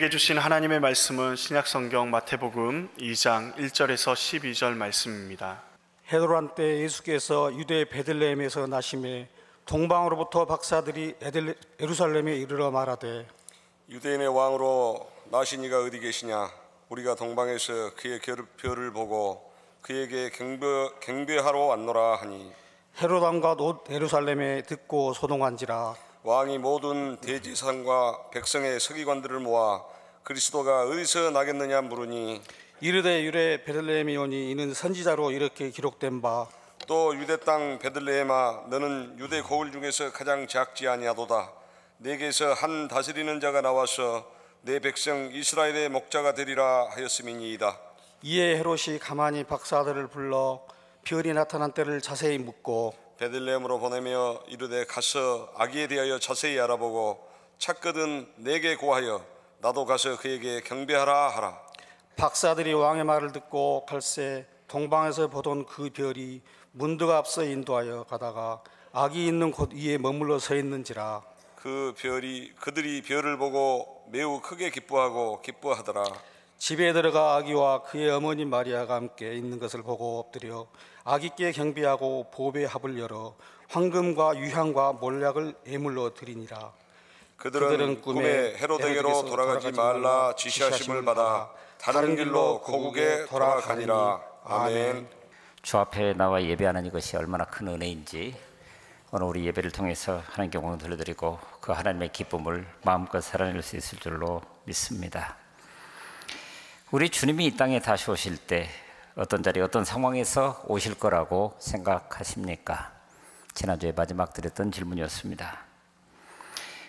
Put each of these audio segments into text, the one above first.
우리에게 주신 하나님의 말씀은 신약성경 마태복음 2장 1절에서 12절 말씀입니다. 헤롯 때 예수께서 유대 베들레헴에서 나심에 동방으로부터 박사들이 예루살렘에 이르러 말하되 유대인의 왕으로 나신 이가 어디 계시냐? 우리가 동방에서 그의 별을 보고 그에게 경배하러 왔노라 하니 헤롯 왕과 곧 예루살렘에 듣고 소동한지라. 왕이 모든 대제사장과 백성의 서기관들을 모아 그리스도가 어디서 나겠느냐 물으니 이르되 유대 베들레헴이오니 이는 선지자로 이렇게 기록된 바 또 유대 땅 베들레헴아 너는 유대 고을 중에서 가장 작지 아니하도다. 내게서 한 다스리는 자가 나와서 내 백성 이스라엘의 목자가 되리라 하였음이니이다. 이에 헤롯이 가만히 박사들을 불러 별이 나타난 때를 자세히 묻고 베들레헴으로 보내며 이르되 가서 아기에 대하여 자세히 알아보고 찾거든 내게 고하여 나도 가서 그에게 경배하라 하라. 박사들이 왕의 말을 듣고 갈새 동방에서 보던 그 별이 문득 앞서 인도하여 가다가 아기 있는 곳 위에 머물러 서 있는지라. 그들이 별을 보고 매우 크게 기뻐하더라. 집에 들어가 아기와 그의 어머니 마리아가 함께 있는 것을 보고 엎드려 아기께 경배하고 보배 합을 열어 황금과 유향과 몰약을 예물로 드리니라. 그들은 꿈에 헤로데게로 돌아가지 말라 지시하심을 받아 다른 길로 고국에 돌아가니라. 아멘. 주 앞에 나와 예배하는 이것이 얼마나 큰 은혜인지 오늘 우리 예배를 통해서 하나님께 영광을 돌려드리고 그 하나님의 기쁨을 마음껏 살아낼 수 있을 줄로 믿습니다. 우리 주님이 이 땅에 다시 오실 때 어떤 자리 어떤 상황에서 오실 거라고 생각하십니까? 지난주에 마지막 드렸던 질문이었습니다.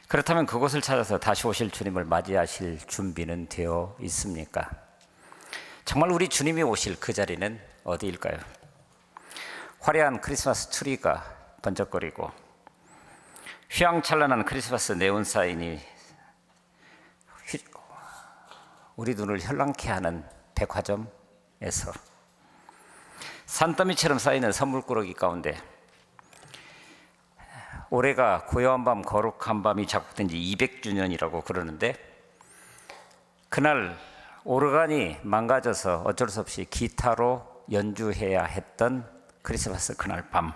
그렇다면 그곳을 찾아서 다시 오실 주님을 맞이하실 준비는 되어 있습니까? 정말 우리 주님이 오실 그 자리는 어디일까요? 화려한 크리스마스 트리가 번쩍거리고 휘황찬란한 크리스마스 네온 사인이 우리 눈을 현란케 하는 백화점에서 산더미처럼 쌓이는 선물꾸러기 가운데 올해가 고요한 밤 거룩한 밤이 작곡된 지 200주년이라고 그러는데 그날 오르간이 망가져서 어쩔 수 없이 기타로 연주해야 했던 크리스마스 그날 밤,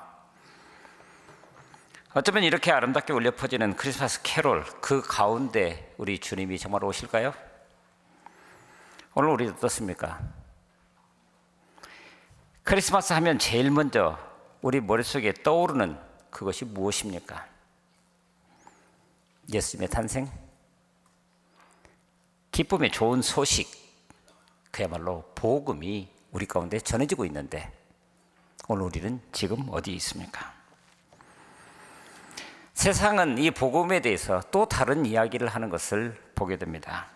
어쩌면 이렇게 아름답게 울려 퍼지는 크리스마스 캐롤 그 가운데 우리 주님이 정말 오실까요? 오늘 우리 어떻습니까? 크리스마스 하면 제일 먼저 우리 머릿속에 떠오르는 그것이 무엇입니까? 예수님의 탄생? 기쁨의 좋은 소식, 그야말로 복음이 우리 가운데 전해지고 있는데 오늘 우리는 지금 어디 있습니까? 세상은 이 복음에 대해서 또 다른 이야기를 하는 것을 보게 됩니다.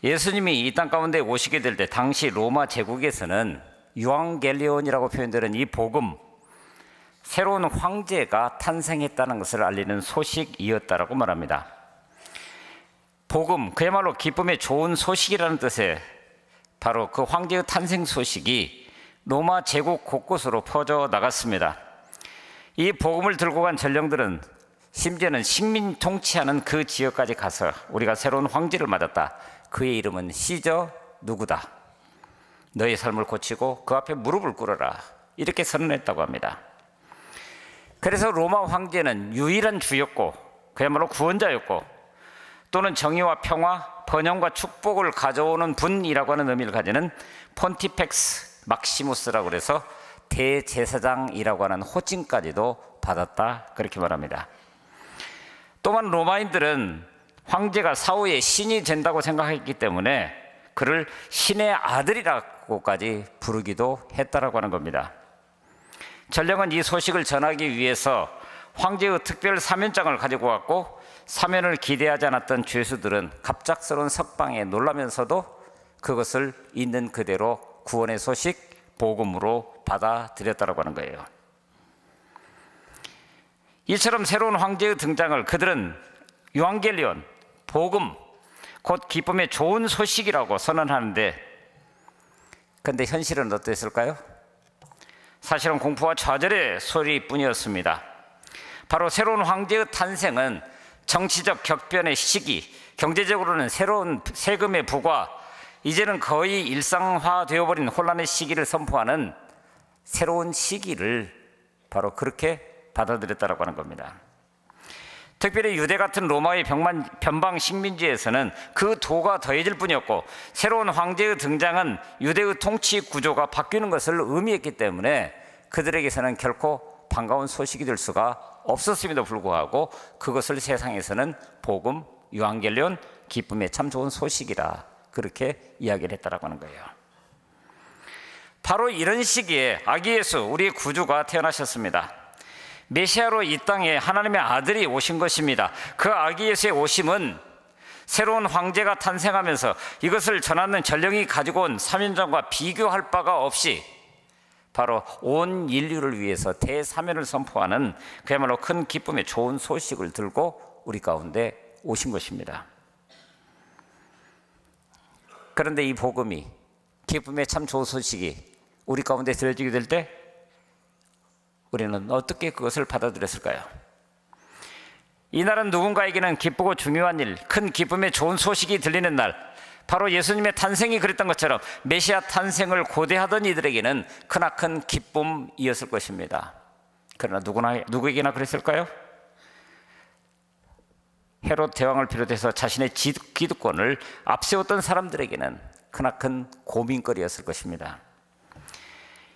예수님이 이 땅 가운데 오시게 될 때 당시 로마 제국에서는 유앙겔리온이라고 표현되는 이 복음, 새로운 황제가 탄생했다는 것을 알리는 소식이었다라고 말합니다. 복음, 그야말로 기쁨의 좋은 소식이라는 뜻의 바로 그 황제의 탄생 소식이 로마 제국 곳곳으로 퍼져 나갔습니다. 이 복음을 들고 간 전령들은 심지어는 식민 통치하는 그 지역까지 가서 우리가 새로운 황제를 맞았다. 그의 이름은 시저 누구다. 너의 삶을 고치고 그 앞에 무릎을 꿇어라. 이렇게 선언했다고 합니다. 그래서 로마 황제는 유일한 주였고 그야말로 구원자였고 또는 정의와 평화, 번영과 축복을 가져오는 분이라고 하는 의미를 가지는 폰티펙스 막시무스라고 해서 대제사장이라고 하는 호칭까지도 받았다 그렇게 말합니다. 또한 로마인들은 황제가 사후에 신이 된다고 생각했기 때문에 그를 신의 아들이라고까지 부르기도 했다라고 하는 겁니다. 전령은 이 소식을 전하기 위해서 황제의 특별 사면장을 가지고 왔고 사면을 기대하지 않았던 죄수들은 갑작스러운 석방에 놀라면서도 그것을 있는 그대로 구원의 소식, 복음으로 받아들였다고 하는 거예요. 이처럼 새로운 황제의 등장을 그들은 유앙겔리온, 복음, 곧 기쁨의 좋은 소식이라고 선언하는데 그런데 현실은 어땠을까요? 사실은 공포와 좌절의 소리뿐이었습니다. 바로 새로운 황제의 탄생은 정치적 격변의 시기, 경제적으로는 새로운 세금의 부과, 이제는 거의 일상화되어 버린 혼란의 시기를 선포하는 새로운 시기를 바로 그렇게 받아들였다고 하는 겁니다. 특별히 유대 같은 로마의 변방 식민지에서는 그 도가 더해질 뿐이었고, 새로운 황제의 등장은 유대의 통치 구조가 바뀌는 것을 의미했기 때문에 그들에게서는 결코 반가운 소식이 될 수가 없었음에도 불구하고 그것을 세상에서는 복음, 유앙겔리온, 기쁨의 참 좋은 소식이라 그렇게 이야기를 했다라고 하는 거예요. 바로 이런 시기에 아기 예수, 우리의 구주가 태어나셨습니다. 메시아로 이 땅에 하나님의 아들이 오신 것입니다. 그 아기 예수의 오심은 새로운 황제가 탄생하면서 이것을 전하는 전령이 가지고 온 사면전과 비교할 바가 없이 바로 온 인류를 위해서 대사면을 선포하는 그야말로 큰 기쁨의 좋은 소식을 들고 우리 가운데 오신 것입니다. 그런데 이 복음이, 기쁨의 참 좋은 소식이 우리 가운데 들려지게 될 때 우리는 어떻게 그것을 받아들였을까요? 이날은 누군가에게는 기쁘고 중요한 일, 큰 기쁨의 좋은 소식이 들리는 날, 바로 예수님의 탄생이 그랬던 것처럼 메시아 탄생을 고대하던 이들에게는 크나큰 기쁨이었을 것입니다. 그러나 누구에게나 그랬을까요? 헤롯 대왕을 비롯해서 자신의 기득권을 앞세웠던 사람들에게는 크나큰 고민거리였을 것입니다.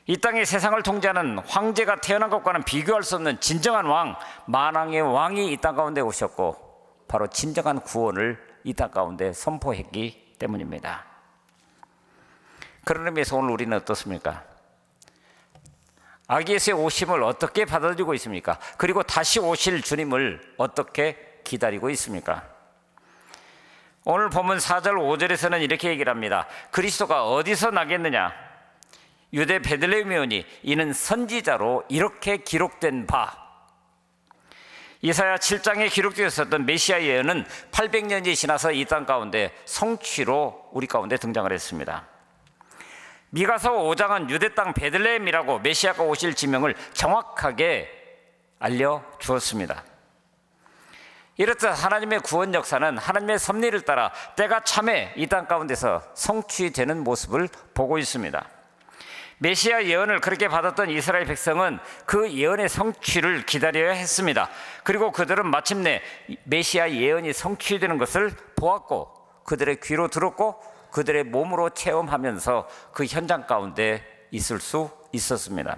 이 땅의 세상을 통제하는 황제가 태어난 것과는 비교할 수 없는 진정한 왕, 만왕의 왕이 이 땅 가운데 오셨고 바로 진정한 구원을 이 땅 가운데 선포했기 때문입니다. 그런 의미에서 오늘 우리는 어떻습니까? 아기 예수의 오심을 어떻게 받아들이고 있습니까? 그리고 다시 오실 주님을 어떻게 기다리고 있습니까? 오늘 본문 4절 5절에서는 이렇게 얘기를 합니다. 그리스도가 어디서 나겠느냐? 유대 베들레헴에 오니 이는 선지자로 이렇게 기록된 바. 이사야 7장에 기록되어 있었던 메시아 예언은 800년이 지나서 이 땅 가운데 성취로 우리 가운데 등장을 했습니다. 미가서 5장은 유대 땅 베들레헴이라고 메시아가 오실 지명을 정확하게 알려주었습니다. 이렇듯 하나님의 구원 역사는 하나님의 섭리를 따라 때가 참에 이 땅 가운데서 성취되는 모습을 보고 있습니다. 메시아 예언을 그렇게 받았던 이스라엘 백성은 그 예언의 성취를 기다려야 했습니다. 그리고 그들은 마침내 메시아 예언이 성취되는 것을 보았고 그들의 귀로 들었고 그들의 몸으로 체험하면서 그 현장 가운데 있을 수 있었습니다.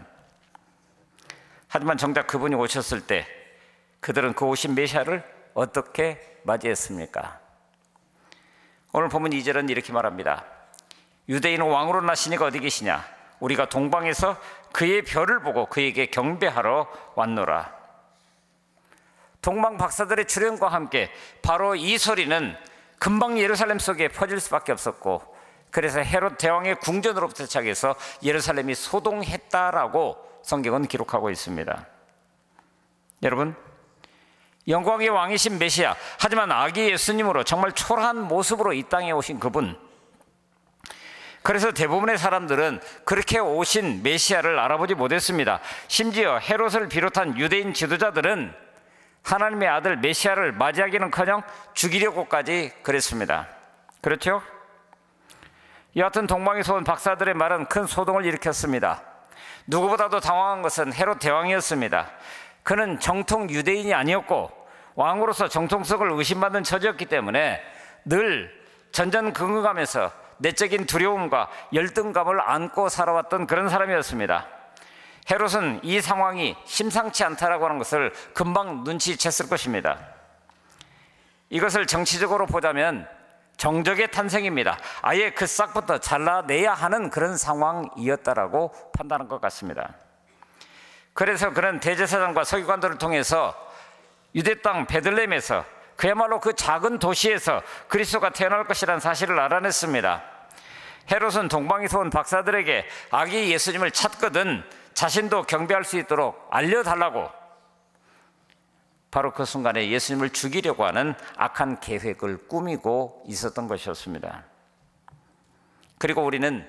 하지만 정작 그분이 오셨을 때 그들은 그 오신 메시아를 어떻게 맞이했습니까? 오늘 본문 2절은 이렇게 말합니다. 유대인은 왕으로 나시니가 어디 계시냐? 우리가 동방에서 그의 별을 보고 그에게 경배하러 왔노라. 동방 박사들의 출현과 함께 바로 이 소리는 금방 예루살렘 속에 퍼질 수밖에 없었고, 그래서 헤롯 대왕의 궁전으로부터 시작해서 예루살렘이 소동했다라고 성경은 기록하고 있습니다. 여러분, 영광의 왕이신 메시아, 하지만 아기 예수님으로 정말 초라한 모습으로 이 땅에 오신 그분, 그래서 대부분의 사람들은 그렇게 오신 메시아를 알아보지 못했습니다. 심지어 헤롯을 비롯한 유대인 지도자들은 하나님의 아들 메시아를 맞이하기는커녕 죽이려고까지 그랬습니다. 그렇죠? 여하튼 동방에서 온 박사들의 말은 큰 소동을 일으켰습니다. 누구보다도 당황한 것은 헤롯 대왕이었습니다. 그는 정통 유대인이 아니었고 왕으로서 정통성을 의심받는 처지였기 때문에 늘 전전긍긍하면서 내적인 두려움과 열등감을 안고 살아왔던 그런 사람이었습니다. 헤롯은 이 상황이 심상치 않다라고 하는 것을 금방 눈치챘을 것입니다. 이것을 정치적으로 보자면 정적의 탄생입니다. 아예 그 싹부터 잘라내야 하는 그런 상황이었다라고 판단한 것 같습니다. 그래서 그는 대제사장과 서기관들을 통해서 유대 땅 베들레헴에서 그야말로 그 작은 도시에서 그리스도가 태어날 것이라는 사실을 알아냈습니다. 헤롯은 동방에서 온 박사들에게 아기 예수님을 찾거든 자신도 경배할 수 있도록 알려달라고 바로 그 순간에 예수님을 죽이려고 하는 악한 계획을 꾸미고 있었던 것이었습니다. 그리고 우리는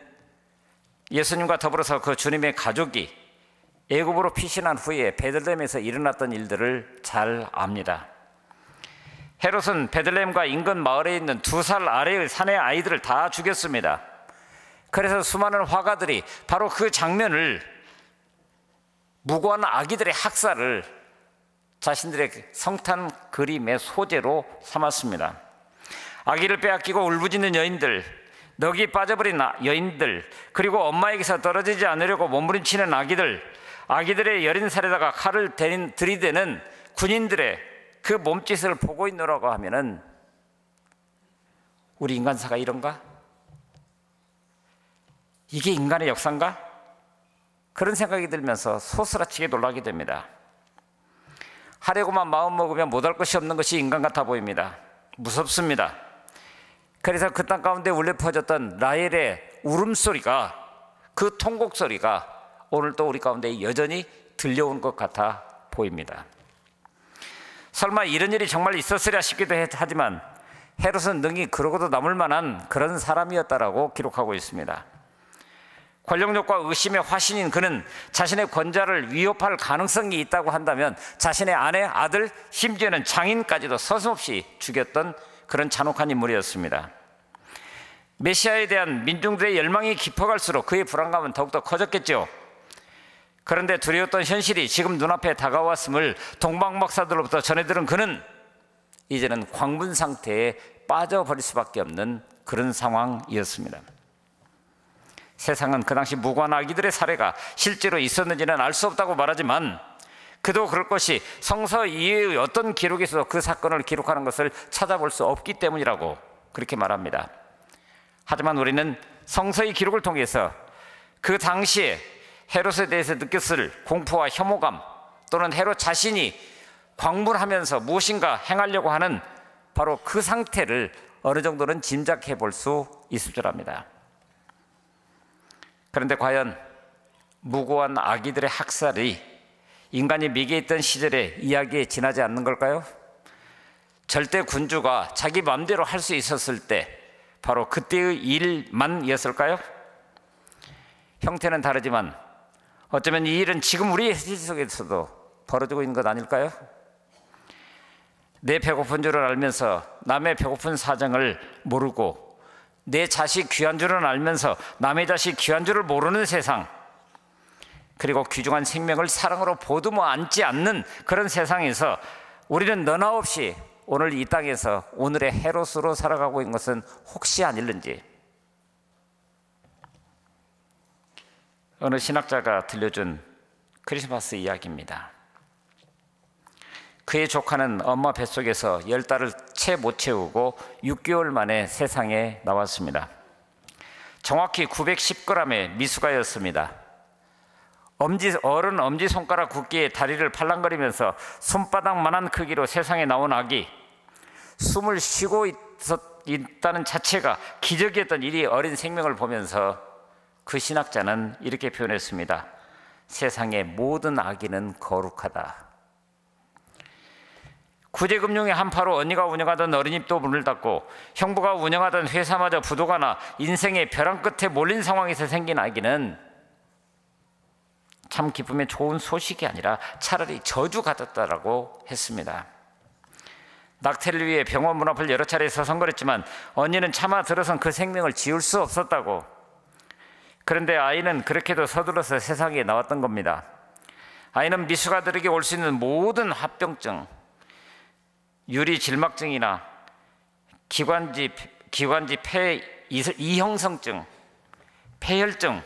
예수님과 더불어서 그 주님의 가족이 애굽으로 피신한 후에 베들레헴에서 일어났던 일들을 잘 압니다. 헤롯은 베들레헴과 인근 마을에 있는 2살 아래의 사내 아이들을 다 죽였습니다. 그래서 수많은 화가들이 바로 그 장면을, 무고한 아기들의 학살을 자신들의 성탄 그림의 소재로 삼았습니다. 아기를 빼앗기고 울부짖는 여인들, 넋이 빠져버린 여인들, 그리고 엄마에게서 떨어지지 않으려고 몸부림치는 아기들, 아기들의 여린 살에다가 칼을 들이대는 군인들의 그 몸짓을 보고 있노라고 하면은 우리 인간사가 이런가? 이게 인간의 역사인가? 그런 생각이 들면서 소스라치게 놀라게 됩니다. 하려고만 마음먹으면 못할 것이 없는 것이 인간 같아 보입니다. 무섭습니다. 그래서 그 땅 가운데 울려 퍼졌던 라헬의 울음소리가, 그 통곡소리가 오늘도 우리 가운데 여전히 들려온 것 같아 보입니다. 설마 이런 일이 정말 있었으랴 싶기도 하지만 헤롯은 능히 그러고도 남을 만한 그런 사람이었다라고 기록하고 있습니다. 권력욕과 의심의 화신인 그는 자신의 권좌를 위협할 가능성이 있다고 한다면 자신의 아내, 아들, 심지어는 장인까지도 서슴없이 죽였던 그런 잔혹한 인물이었습니다. 메시아에 대한 민중들의 열망이 깊어갈수록 그의 불안감은 더욱더 커졌겠죠. 그런데 두려웠던 현실이 지금 눈앞에 다가왔음을 동방박사들로부터 전해들은 그는 이제는 광분 상태에 빠져버릴 수밖에 없는 그런 상황이었습니다. 세상은 그 당시 무고한 아기들의 사례가 실제로 있었는지는 알 수 없다고 말하지만 그도 그럴 것이 성서 이외의 어떤 기록에서도 그 사건을 기록하는 것을 찾아볼 수 없기 때문이라고 그렇게 말합니다. 하지만 우리는 성서의 기록을 통해서 그 당시에 헤롯에 대해서 느꼈을 공포와 혐오감, 또는 헤롯 자신이 광분하면서 무엇인가 행하려고 하는 바로 그 상태를 어느 정도는 짐작해 볼 수 있을 줄 압니다. 그런데 과연 무고한 아기들의 학살이 인간이 미개했던 시절의 이야기에 지나지 않는 걸까요? 절대 군주가 자기 마음대로 할 수 있었을 때 바로 그때의 일만이었을까요? 형태는 다르지만 어쩌면 이 일은 지금 우리의 현실 속에서도 벌어지고 있는 것 아닐까요? 내 배고픈 줄을 알면서 남의 배고픈 사정을 모르고, 내 자식 귀한 줄은 알면서 남의 자식 귀한 줄을 모르는 세상, 그리고 귀중한 생명을 사랑으로 보듬어 안지 않는 그런 세상에서 우리는 너나 없이 오늘 이 땅에서 오늘의 헤롯으로 살아가고 있는 것은 혹시 아닐는지. 어느 신학자가 들려준 크리스마스 이야기입니다. 그의 조카는 엄마 뱃속에서 10달을 채 못 채우고 6개월 만에 세상에 나왔습니다. 정확히 910g의 미숙아였습니다. 어른 엄지손가락 굵기의 다리를 팔랑거리면서 손바닥만한 크기로 세상에 나온 아기, 숨을 쉬고 있다는 자체가 기적이었던 이 어린 생명을 보면서 그 신학자는 이렇게 표현했습니다. 세상의 모든 아기는 거룩하다. 구제금융의 한파로 언니가 운영하던 어린이집도 문을 닫고 형부가 운영하던 회사마저 부도가 나 인생의 벼랑 끝에 몰린 상황에서 생긴 아기는 참 기쁨의 좋은 소식이 아니라 차라리 저주 같았다라고 했습니다. 낙태를 위해 병원 문 앞을 여러 차례 서성거렸지만 언니는 차마 들어선 그 생명을 지울 수 없었다고. 그런데 아이는 그렇게도 서둘러서 세상에 나왔던 겁니다. 아이는 미숙아들에게 올 수 있는 모든 합병증, 유리질막증이나 기관지 폐 이형성증, 폐혈증,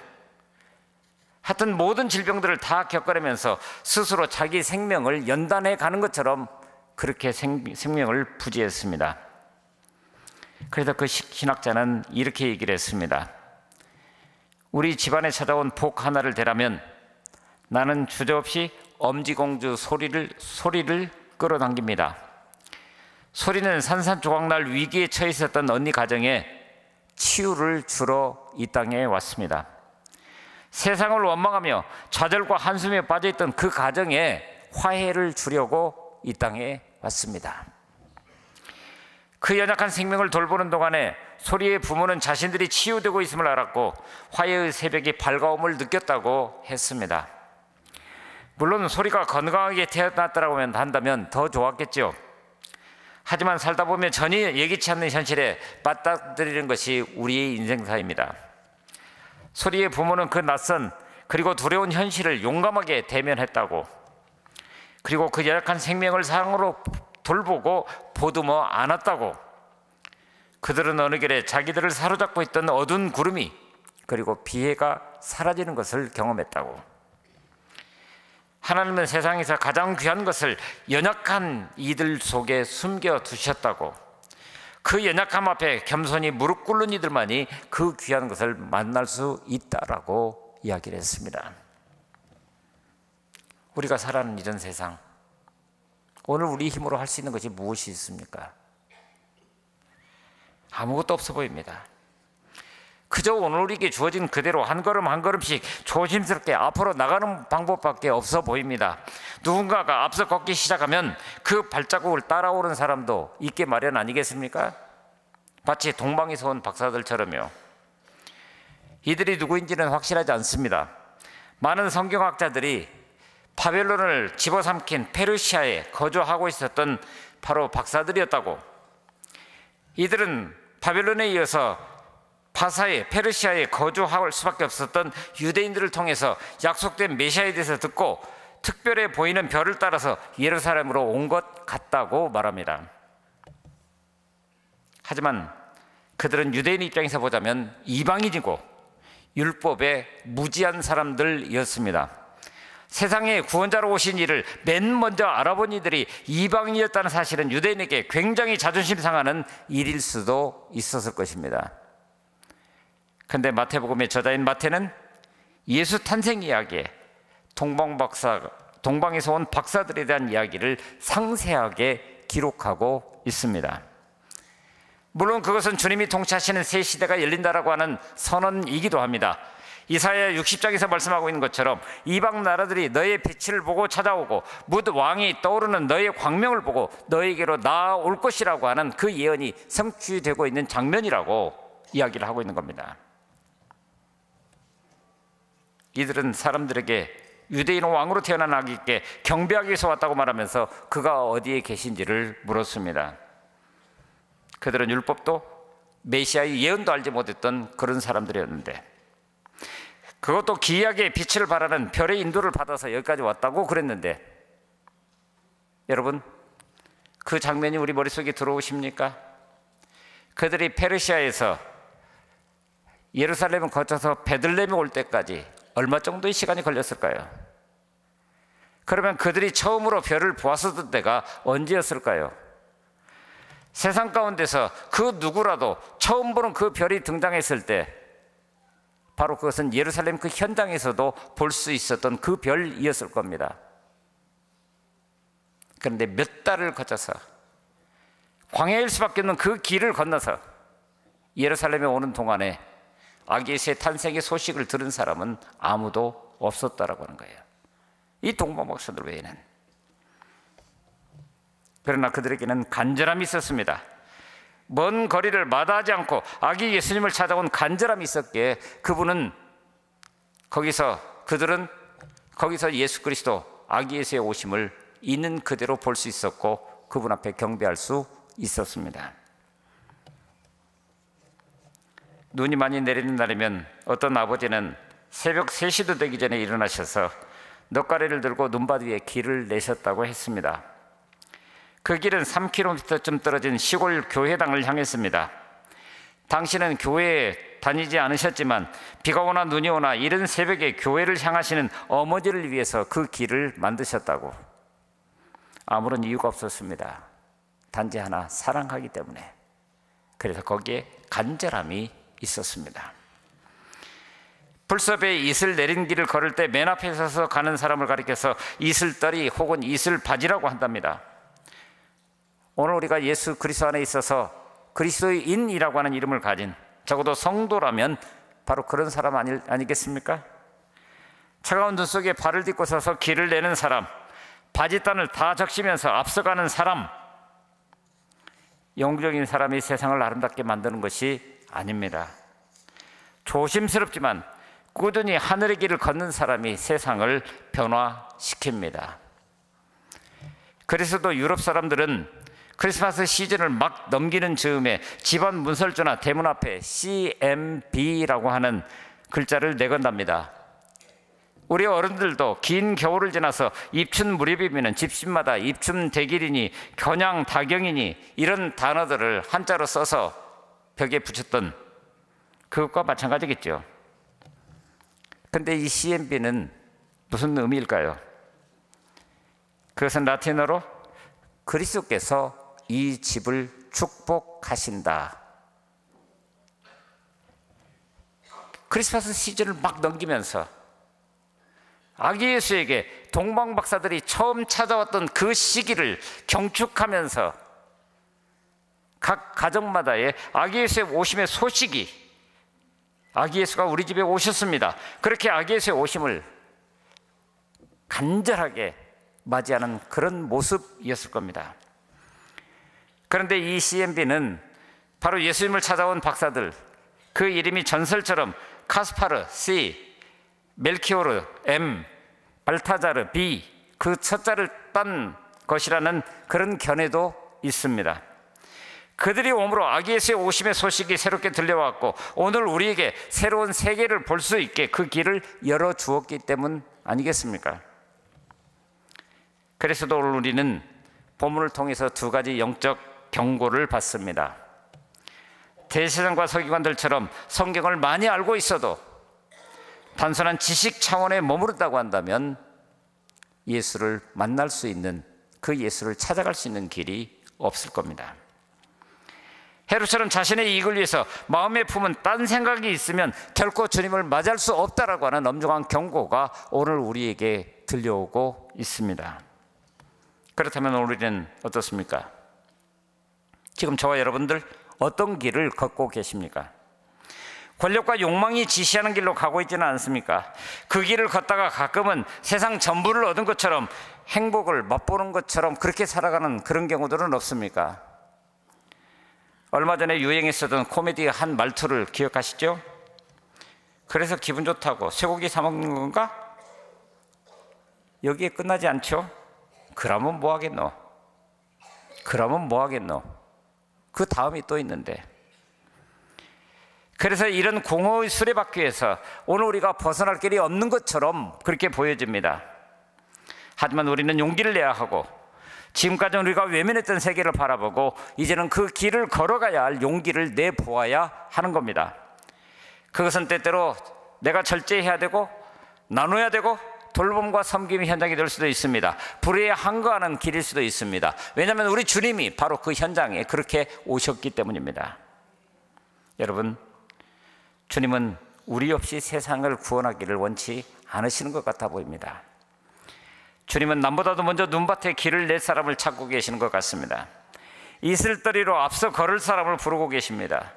하여튼 모든 질병들을 다 겪어내면서 스스로 자기 생명을 연단해 가는 것처럼 그렇게 생명을 부지했습니다. 그래서 그 신학자는 이렇게 얘기를 했습니다. 우리 집안에 찾아온 복 하나를 대라면 나는 주저없이 엄지공주 소리를 끌어당깁니다. 소리는 산산조각날 위기에 처해 있었던 언니 가정에 치유를 주러 이 땅에 왔습니다. 세상을 원망하며 좌절과 한숨에 빠져있던 그 가정에 화해를 주려고 이 땅에 왔습니다. 그 연약한 생명을 돌보는 동안에 소리의 부모는 자신들이 치유되고 있음을 알았고 화해의 새벽에 밝아옴을 느꼈다고 했습니다. 물론 소리가 건강하게 태어났다고 한다면 더 좋았겠죠. 하지만 살다 보면 전혀 예기치 않는 현실에 맞닥뜨리는 것이 우리의 인생사입니다. 소리의 부모는 그 낯선 그리고 두려운 현실을 용감하게 대면했다고, 그리고 그 연약한 생명을 사랑으로 돌보고 보듬어 안았다고, 그들은 어느 결에 자기들을 사로잡고 있던 어두운 구름이 그리고 비해가 사라지는 것을 경험했다고. 하나님은 세상에서 가장 귀한 것을 연약한 이들 속에 숨겨 두셨다고. 그 연약함 앞에 겸손히 무릎 꿇는 이들만이 그 귀한 것을 만날 수 있다라고 이야기를 했습니다. 우리가 살아가는 이런 세상, 오늘 우리 힘으로 할 수 있는 것이 무엇이 있습니까? 아무것도 없어 보입니다. 그저 오늘 우리에게 주어진 그대로 한 걸음 한 걸음씩 조심스럽게 앞으로 나가는 방법밖에 없어 보입니다. 누군가가 앞서 걷기 시작하면 그 발자국을 따라오는 사람도 있게 마련 아니겠습니까? 마치 동방에서 온 박사들처럼요. 이들이 누구인지는 확실하지 않습니다. 많은 성경학자들이 바벨론을 집어삼킨 페르시아에 거주하고 있었던 바로 박사들이었다고. 이들은 바벨론에 이어서 바사에 페르시아에 거주할 수밖에 없었던 유대인들을 통해서 약속된 메시아에 대해서 듣고 특별해 보이는 별을 따라서 예루살렘으로 온 것 같다고 말합니다. 하지만 그들은 유대인 입장에서 보자면 이방인이고 율법에 무지한 사람들이었습니다. 세상에 구원자로 오신 이를 맨 먼저 알아본 이들이 이방인이었다는 사실은 유대인에게 굉장히 자존심 상하는 일일 수도 있었을 것입니다. 그런데 마태복음의 저자인 마태는 예수 탄생 이야기에 동방에서 온 박사들에 대한 이야기를 상세하게 기록하고 있습니다. 물론 그것은 주님이 통치하시는 새 시대가 열린다라고 하는 선언이기도 합니다. 이사야 60장에서 말씀하고 있는 것처럼 이방 나라들이 너의 빛을 보고 찾아오고 뭇 왕이 떠오르는 너의 광명을 보고 너에게로 나아올 것이라고 하는 그 예언이 성취되고 있는 장면이라고 이야기를 하고 있는 겁니다. 이들은 사람들에게 유대인 왕으로 태어난 아기께 경배하기 위해서 왔다고 말하면서 그가 어디에 계신지를 물었습니다. 그들은 율법도 메시아의 예언도 알지 못했던 그런 사람들이었는데, 그것도 기이하게 빛을 발하는 별의 인도를 받아서 여기까지 왔다고 그랬는데, 여러분 그 장면이 우리 머릿속에 들어오십니까? 그들이 페르시아에서 예루살렘을 거쳐서 베들레헴에 올 때까지 얼마 정도의 시간이 걸렸을까요? 그러면 그들이 처음으로 별을 보았었던 때가 언제였을까요? 세상 가운데서 그 누구라도 처음 보는 그 별이 등장했을 때 바로 그것은 예루살렘 그 현장에서도 볼 수 있었던 그 별이었을 겁니다. 그런데 몇 달을 거쳐서 광야일 수밖에 없는 그 길을 건너서 예루살렘에 오는 동안에 아기 예수의 탄생의 소식을 들은 사람은 아무도 없었다라고 하는 거예요. 이 동방 박사들 외에는. 그러나 그들에게는 간절함이 있었습니다. 먼 거리를 마다하지 않고 아기 예수님을 찾아온 간절함이 있었기에 그들은 거기서 예수 그리스도 아기 예수의 오심을 있는 그대로 볼 수 있었고 그분 앞에 경배할 수 있었습니다. 눈이 많이 내리는 날이면 어떤 아버지는 새벽 3시도 되기 전에 일어나셔서 넉가래를 들고 눈밭 위에 길을 내셨다고 했습니다. 그 길은 3km쯤 떨어진 시골 교회당을 향했습니다. 당시는 교회에 다니지 않으셨지만 비가 오나 눈이 오나 이른 새벽에 교회를 향하시는 어머니를 위해서 그 길을 만드셨다고. 아무런 이유가 없었습니다. 단지 하나, 사랑하기 때문에. 그래서 거기에 간절함이 있었습니다. 불섭에 이슬 내린 길을 걸을 때 맨 앞에 서서 가는 사람을 가리켜서 이슬더리 혹은 이슬바지라고 한답니다. 오늘 우리가 예수 그리스도 안에 있어서 그리스도인이라고 하는 이름을 가진, 적어도 성도라면 바로 그런 사람 아니겠습니까? 차가운 눈 속에 발을 딛고 서서 길을 내는 사람, 바짓단을 다 적시면서 앞서가는 사람, 영적인 사람이 세상을 아름답게 만드는 것이 아닙니다. 조심스럽지만 꾸준히 하늘의 길을 걷는 사람이 세상을 변화시킵니다. 그래서도 유럽 사람들은 크리스마스 시즌을 막 넘기는 즈음에 집안 문설주나 대문 앞에 CMB라고 하는 글자를 내건답니다. 우리 어른들도 긴 겨울을 지나서 입춘 무렵이면 집집마다 입춘 대길이니 겨냥 다경이니 이런 단어들을 한자로 써서 벽에 붙였던 그것과 마찬가지겠죠. 근데 이 CMB는 무슨 의미일까요? 그것은 라틴어로 그리스도께서 이 집을 축복하신다. 크리스마스 시즌을 막 넘기면서 아기 예수에게 동방박사들이 처음 찾아왔던 그 시기를 경축하면서 각 가정마다의 아기 예수의 오심의 소식이, 아기 예수가 우리 집에 오셨습니다, 그렇게 아기 예수의 오심을 간절하게 맞이하는 그런 모습이었을 겁니다. 그런데 이 CMB는 바로 예수님을 찾아온 박사들, 그 이름이 전설처럼 카스파르 C, 멜키오르 M, 발타자르 B, 그 첫자를 딴 것이라는 그런 견해도 있습니다. 그들이 오므로 아기 예수의 오심의 소식이 새롭게 들려왔고 오늘 우리에게 새로운 세계를 볼 수 있게 그 길을 열어주었기 때문 아니겠습니까? 그래서도 오늘 우리는 본문을 통해서 두 가지 영적 경고를 받습니다. 대제사장과 서기관들처럼 성경을 많이 알고 있어도 단순한 지식 차원에 머무른다고 한다면 예수를 만날 수 있는, 그 예수를 찾아갈 수 있는 길이 없을 겁니다. 헤롯처럼 자신의 이익을 위해서 마음에 품은 딴 생각이 있으면 결코 주님을 맞이할 수 없다라고 하는 엄중한 경고가 오늘 우리에게 들려오고 있습니다. 그렇다면 우리는 어떻습니까? 지금 저와 여러분들 어떤 길을 걷고 계십니까? 권력과 욕망이 지시하는 길로 가고 있지는 않습니까? 그 길을 걷다가 가끔은 세상 전부를 얻은 것처럼, 행복을 맛보는 것처럼 그렇게 살아가는 그런 경우들은 없습니까? 얼마 전에 유행했었던 코미디의 한 말투를 기억하시죠? 그래서 기분 좋다고 쇠고기 사 먹는 건가? 여기에 끝나지 않죠? 그러면 뭐 하겠노? 그러면 뭐 하겠노? 그 다음이 또 있는데. 그래서 이런 공허의 수레바퀴에서 오늘 우리가 벗어날 길이 없는 것처럼 그렇게 보여집니다. 하지만 우리는 용기를 내야 하고, 지금까지 우리가 외면했던 세계를 바라보고 이제는 그 길을 걸어가야 할 용기를 내보아야 하는 겁니다. 그것은 때때로 내가 절제해야 되고 나눠야 되고 돌봄과 섬김의 현장이 될 수도 있습니다. 불의에 항거하는 길일 수도 있습니다. 왜냐하면 우리 주님이 바로 그 현장에 그렇게 오셨기 때문입니다. 여러분, 주님은 우리 없이 세상을 구원하기를 원치 않으시는 것 같아 보입니다. 주님은 남보다도 먼저 눈밭에 길을 낼 사람을 찾고 계시는 것 같습니다. 이슬더리로 앞서 걸을 사람을 부르고 계십니다.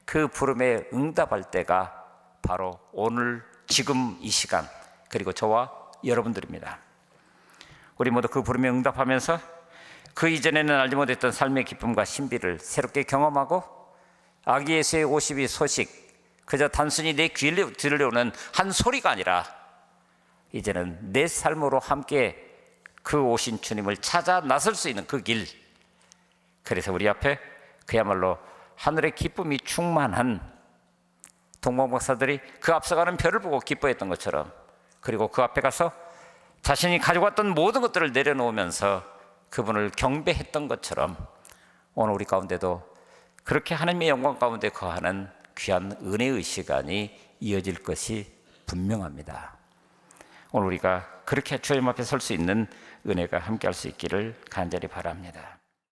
그 부름에 응답할 때가 바로 오늘 지금 이 시간, 그리고 저와 여러분들입니다. 우리 모두 그 부름에 응답하면서 그 이전에는 알지 못했던 삶의 기쁨과 신비를 새롭게 경험하고 아기 예수의 오십이 소식, 그저 단순히 내 귀에 들려오는 한 소리가 아니라 이제는 내 삶으로 함께 그 오신 주님을 찾아 나설 수 있는 그 길, 그래서 우리 앞에 그야말로 하늘의 기쁨이 충만한 동방박사들이 그 앞서가는 별을 보고 기뻐했던 것처럼, 그리고 그 앞에 가서 자신이 가져왔던 모든 것들을 내려놓으면서 그분을 경배했던 것처럼 오늘 우리 가운데도 그렇게 하나님의 영광 가운데 거하는 귀한 은혜의 시간이 이어질 것이 분명합니다. 오늘 우리가 그렇게 주님 앞에 설 수 있는 은혜가 함께할 수 있기를 간절히 바랍니다.